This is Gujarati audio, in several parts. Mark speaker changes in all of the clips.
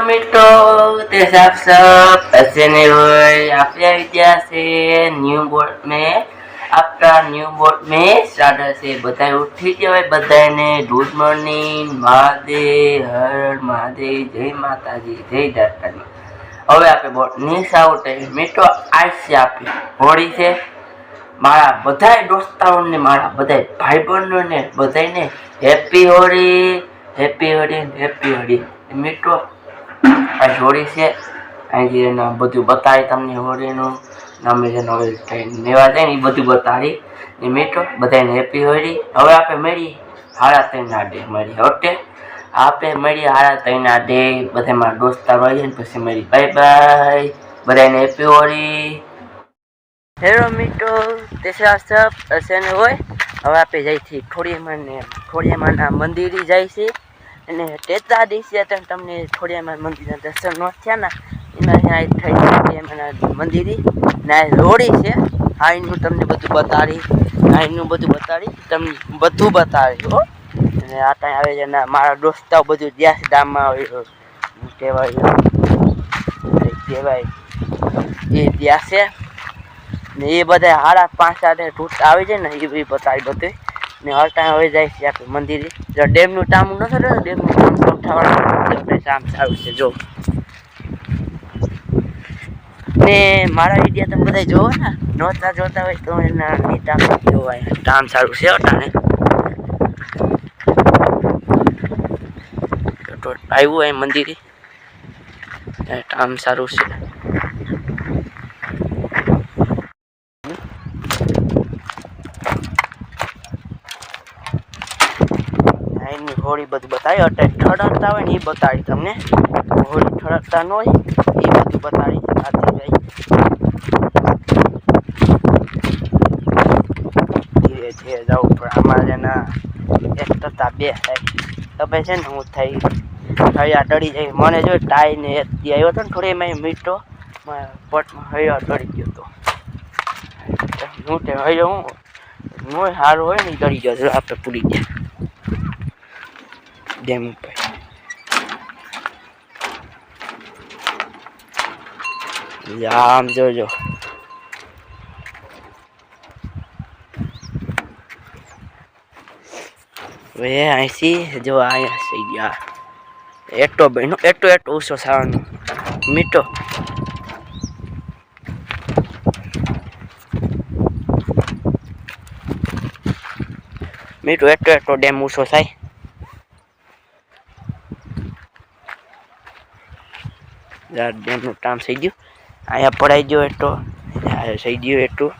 Speaker 1: મિત્રો તે सब सब ऐसे नहीं हुए आपके विद्या से न्यू बोर्ड में आपका न्यू बोर्ड में स्टार्टर से बताए उठी जाए बताए ने गुड मॉर्निंग महादेव हर महादेव जय माताजी जय दाताजी હવે આપણે બોર્ડ ની સાઉટ મિત્રો આજ છે આપી હોળી છે મારા બધાય દોસ્તારોને મારા બધાય ભાઈબંધોને બધાયને happy Holi happy Holi happy Holi મિત્રો આ હોળી છે અહીં જે બધું બતાવી તમને હોળીનું અમે જેનો લેવા જાય ને એ બધું બતાવી એ મિત્રો બધાને હેપી હોળી હવે આપણે મળી હાડા ત્રણના ડે મળી ઓકે આપણે મળી હાડા ત્રણના ડે બધા મારા દોસ્તારો આવી જાય ને પછી મળી બાય બાય બધાને હેપી હોળી હેલો મિત્રો તે સબ અસને હોય હવે આપણે જઈથી ખોડિયામાના મંદિરે જાય છે અને તેતા દિવસે તમને ખોડિયામાં મંદિરના દર્શન ન થયા ને એના થઈ ખોડિયામાના મંદિરે ને રોડી છે આ એનું તમને બધું બતાડી તમને બધું બતાડી હો અને આ ત્યાં આવે છે ને મારા દોસ્તાઓ બધું જ્યાં છે ગામમાં આવે કહેવાય એ ત્યાં છે ને એ બધા 5:30 ટૂટ આવે છે ને એ બતાવી બધું ને હર ટાઈમ હવે જાય છે આપણે મંદિરે જો ડેમનું ટામું નથી રહેતું ડેમનું ટામ ઉઠાવવાનું કામ સારું છે જો ને મારા વિડીયો તમે બધા જોવો ને જોતા હોય તો એના ટામ જોવાય ટામ સારું છે અટાણે આવ્યું એ મંદિરે ટામ સારું છે હોળી બધું બતાવી અત્યારે ઠળકતા હોય ને એ બતાવી તમને હોળી ઠળકતા ન હોય એ બધું બતાવી આથી જાય ધીરે ધીરે જવું પણ અમારે એના 1 કરતાં 2 થાય તમે છે ને હું થઈ હૈયા ડળી જાય મને જો ટાઈ ને એથી આવ્યો હતો ને થોડી એમાં મીઠો પટમાં હૈયા ડળી ગયો હતો હું તે હૈયો હું સારું હોય ને ડળી ગયો આપણે પૂરી ગયા ડેમ ઉપર આમ જોજો હવે અહીંથી જો અહીંયા થઈ ગયા એટલો બહેનો એટલો ઓછો સાવાનો મીઠો એટલો ડેમ ઓછો થાય ડેમનું કામ થઈ ગયું અહીંયા પડાઈ ગયો એટલો થઈ ગયું એટલું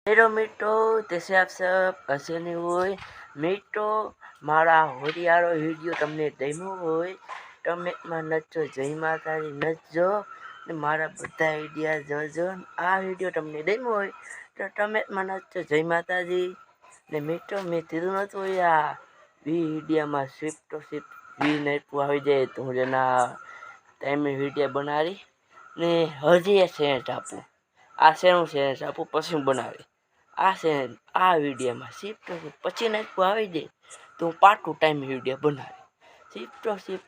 Speaker 1: हेलो मित्रों, जैसे आप सब अच्छे नहीं હોય મિત્રો, મારા હોરિયાળો વિડીયો તમને ગમ્યો હોય કમેન્ટમાં નચજો જય માતાજી નચજો ને મારા બધા આઈડિયા જોજો. આ વિડીયો તમને ગમ્યો હોય તો કમેન્ટમાં નચજો જય માતાજી. ને મિત્રો, મેં કીધું નહોતું યાર વિડીયામાં શિફ્ટ તો શિફ્ટ વી નાઈટ આવી જાય તો હું જેના ટાઈમે વિડીયો બનાવી ને હજી એ સેન્ટ આપું. આ શેનું સેન્ટ આપું પછી હું બનાવી. આ છે આ વિડીયોમાં શિફ્ટ પછી નાખવું આવી જાય તો હું પાટું ટાઈમ વિડીયો બનાવી. શિફ્ટ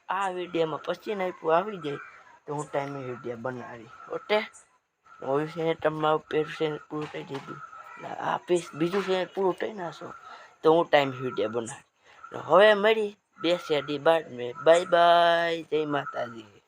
Speaker 1: આ વિડીયોમાં પછી નાખવું આવી જાય તો હું ટાઈમ વિડીયો બનાવી. ઓકે, હવે છે તમારું પેલું છે પૂરું થઈ દીધું, આ પીસ બીજું છે પૂરું થઈ નાખશો તો હું ટાઈમ વિડીયો બનાવી. હવે મળી 2 સેડી બાદ મેં બાય બાય, જય માતાજી.